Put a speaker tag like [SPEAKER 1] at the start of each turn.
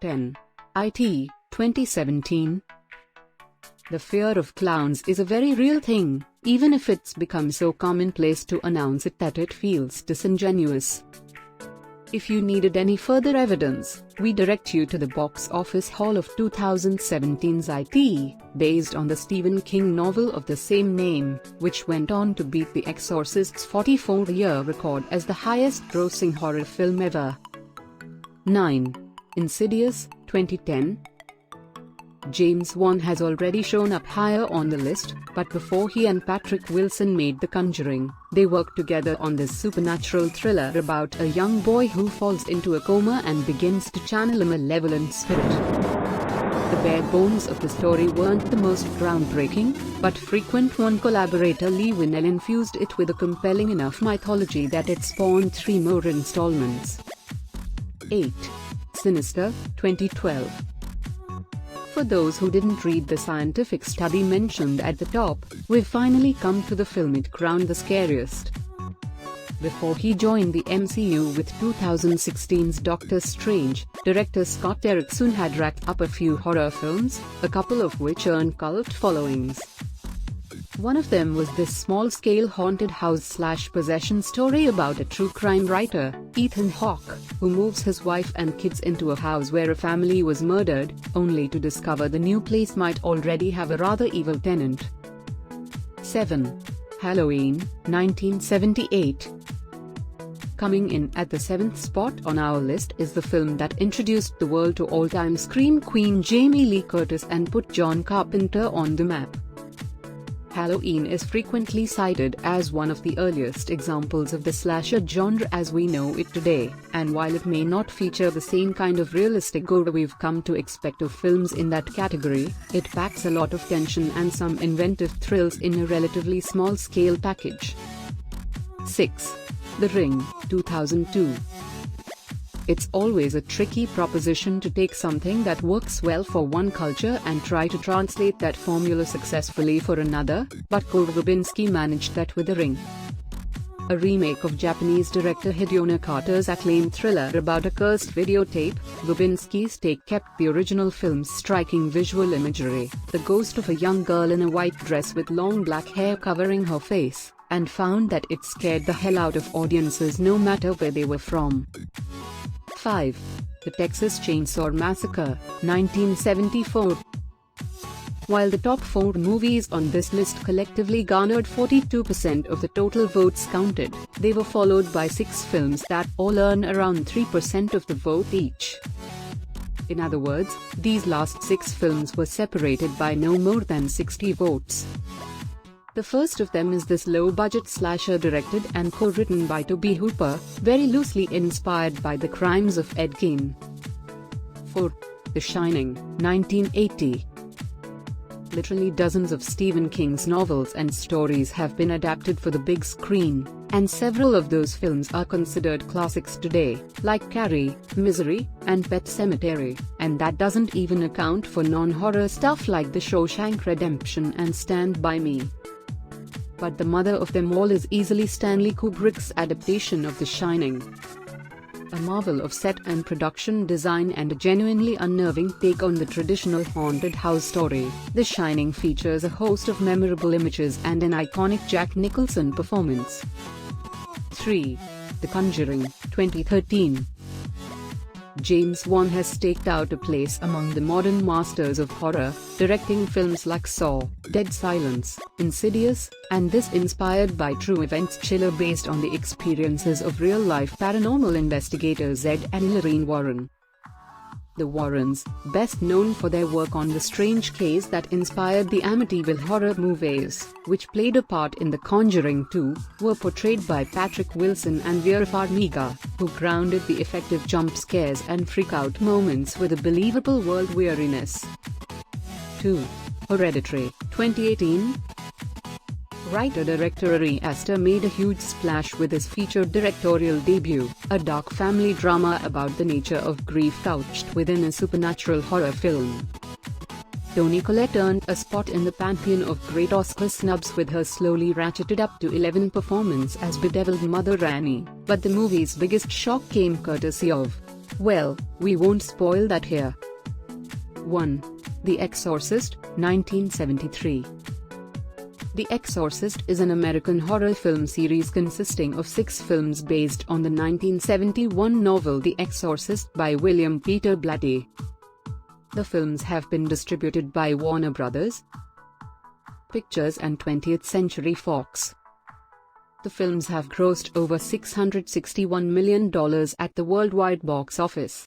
[SPEAKER 1] 10. IT, 2017. The fear of clowns is a very real thing, even if it's become so commonplace to announce it that it feels disingenuous. If you needed any further evidence, we direct you to the box office haul of 2017's IT, based on the Stephen King novel of the same name, which went on to beat The Exorcist's 44-year record as the highest-grossing horror film ever. 9. Insidious, 2010. James Wan has already shown up higher on the list, but before he and Patrick Wilson made The Conjuring, they worked together on this supernatural thriller about a young boy who falls into a coma and begins to channel a malevolent spirit. The bare bones of the story weren't the most groundbreaking, but frequent Wan collaborator Lee Winnell infused it with a compelling enough mythology that it spawned 3 more installments. 8. Sinister, 2012. For those who didn't read the scientific study mentioned at the top, we've finally come to the film it crowned the scariest. Before he joined the MCU with 2016's Doctor Strange, director Scott Derrickson had racked up a few horror films, a couple of which earned cult followings. One of them was this small-scale haunted house/possession story about a true crime writer, Ethan Hawke, who moves his wife and kids into a house where a family was murdered, only to discover the new place might already have a rather evil tenant. 7. Halloween, 1978. Coming in at the 7th spot on our list is the film that introduced the world to all-time scream queen Jamie Lee Curtis and put John Carpenter on the map. Halloween is frequently cited as one of the earliest examples of the slasher genre as we know it today, and while it may not feature the same kind of realistic gore we've come to expect of films in that category, it packs a lot of tension and some inventive thrills in a relatively small-scale package. 6. The Ring, 2002. It's always a tricky proposition to take something that works well for one culture and try to translate that formula successfully for another, but Gore Verbinski managed that with The Ring. A remake of Japanese director Hideo Nakata's acclaimed thriller about a cursed videotape, Verbinski's take kept the original film's striking visual imagery, the ghost of a young girl in a white dress with long black hair covering her face, and found that it scared the hell out of audiences no matter where they were from. 5. The Texas Chainsaw Massacre, 1974. While the top 4 movies on this list collectively garnered 42% of the total votes counted, they were followed by 6 films that all earn around 3% of the vote each. In other words, these last 6 films were separated by no more than 60 votes. The first of them is this low-budget slasher directed and co-written by Tobe Hooper, very loosely inspired by the crimes of Ed Gein. 4. The Shining, 1980. Literally dozens of Stephen King's novels and stories have been adapted for the big screen, and several of those films are considered classics today, like Carrie, Misery, and Pet Sematary, and that doesn't even account for non-horror stuff like The Shawshank Redemption and Stand By Me. But the mother of them all is easily Stanley Kubrick's adaptation of The Shining. A marvel of set and production design and a genuinely unnerving take on the traditional haunted house story, The Shining features a host of memorable images and an iconic Jack Nicholson performance. 3. The Conjuring, 2013. James Wan has staked out a place among the modern masters of horror, directing films like Saw, Dead Silence, Insidious, and this inspired by true events thriller based on the experiences of real-life paranormal investigators Ed and Lorraine Warren. The Warrens, best known for their work on the strange case that inspired the Amityville horror movies, which played a part in The Conjuring 2, were portrayed by Patrick Wilson and Vera Farmiga, who grounded the effective jump scares and freak-out moments with a believable world weariness. 2. Hereditary, 2018. Writer-director Ari Aster made a huge splash with his featured directorial debut, a dark family drama about the nature of grief couched within a supernatural horror film. Toni Collette earned a spot in the pantheon of great Oscar snubs with her slowly ratcheted up to 11 performance as bedeviled Mother Annie, but the movie's biggest shock came courtesy of Well, we won't spoil that here. 1. The Exorcist, 1973. The Exorcist is an American horror film series consisting of 6 films based on the 1971 novel The Exorcist by William Peter Blatty. The films have been distributed by Warner Brothers Pictures and 20th Century Fox. The films have grossed over $661 million at the worldwide box office.